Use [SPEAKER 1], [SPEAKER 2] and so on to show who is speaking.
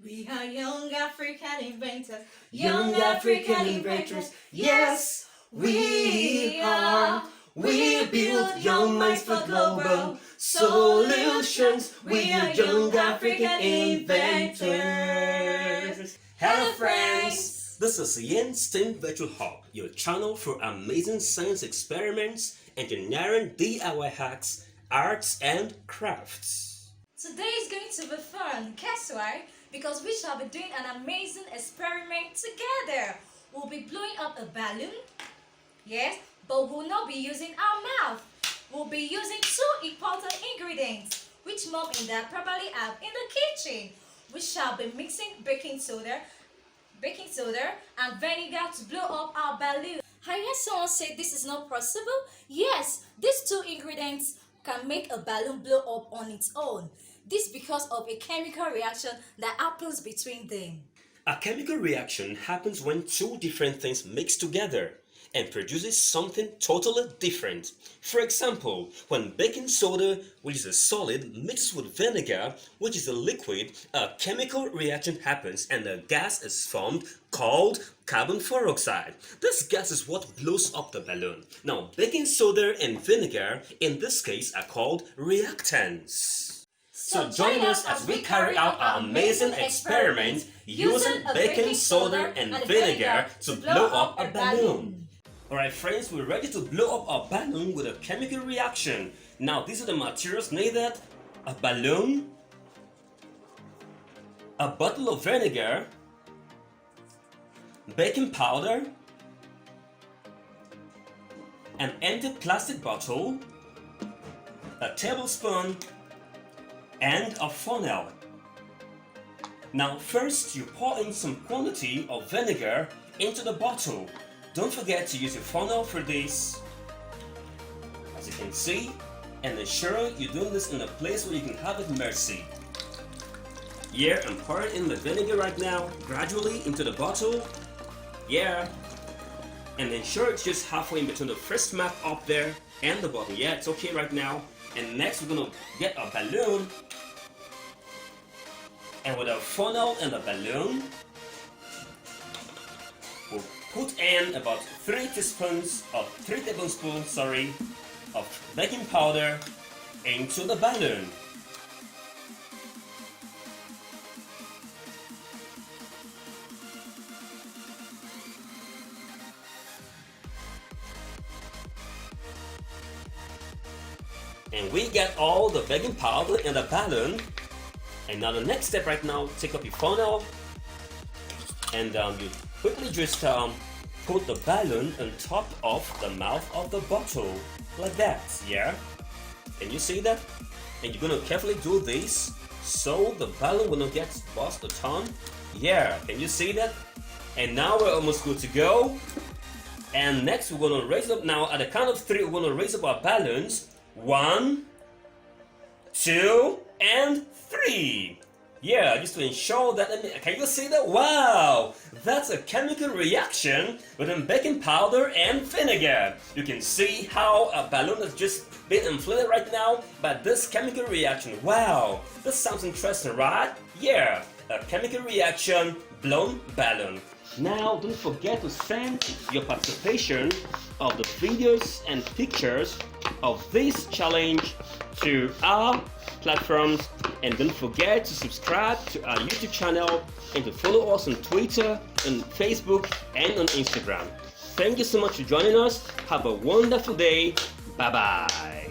[SPEAKER 1] We are young African inventors.
[SPEAKER 2] Young African inventors, yes, we are. We build young minds for global solutions. We are young African inventors. Hello friends! This is YAIN STEAM Virtual Hub, your channel for amazing science experiments, engineering DIY hacks, arts and crafts.
[SPEAKER 1] Today is going to be fun. Guess why? Because we shall be doing an amazing experiment together. We'll be blowing up a balloon. Yes, but we'll not be using our mouth. We'll be using two important ingredients, which mom and dad probably have in the kitchen. We shall be mixing baking soda and vinegar to blow up our balloon. I hear someone say this is not possible. Yes, these two ingredients can make a balloon blow up on its own. This because of a chemical reaction that happens between them.
[SPEAKER 2] A chemical reaction happens when two different things mix together and produces something totally different. For example, when baking soda, which is a solid, mixes with vinegar, which is a liquid, a chemical reaction happens and a gas is formed called carbon dioxide. This gas is what blows up the balloon. Now, baking soda and vinegar, in this case, are called reactants. So join us as we carry out our amazing experiment using baking soda and vinegar to blow up a balloon. Alright friends, we're ready to blow up our balloon with a chemical reaction. Now these are the materials needed: a balloon, a bottle of vinegar, baking powder, an empty plastic bottle, a tablespoon, and a funnel. Now first you pour in some quantity of vinegar into the bottle. Don't forget to use your funnel for this, as you can see, and ensure you're doing this in a place where you can have it mercy. Yeah, I'm pouring in the vinegar right now, gradually into the bottle. Yeah, and ensure it's just halfway in between the first mark up there and the bottom. Yeah, it's okay right now. And next we're gonna get a balloon, and with a funnel and a balloon, we'll put in about 3 tablespoons of baking powder into the balloon. And we get all the baking powder in the balloon. And now the next step right now, take up your funnel and you quickly just put the balloon on top of the mouth of the bottle, like that, yeah? Can you see that? And you're gonna carefully do this so the balloon will not get burst a ton. Yeah, can you see that? And now we're almost good to go. And next we're gonna raise up now, at the count of 3, we're gonna raise up our balloons. 1, 2, and 3. Yeah, just to ensure that, can you see that? Wow, that's a chemical reaction within baking powder and vinegar. You can see how a balloon has just been inflated right now by this chemical reaction. Wow, this sounds interesting, right? Yeah, a chemical reaction, blown balloon. Now, don't forget to send your participation of the videos and pictures of this challenge to our platforms, and don't forget to subscribe to our YouTube channel and to follow us on Twitter, on Facebook, and on Instagram. Thank you so much for joining us. Have a wonderful day. Bye bye.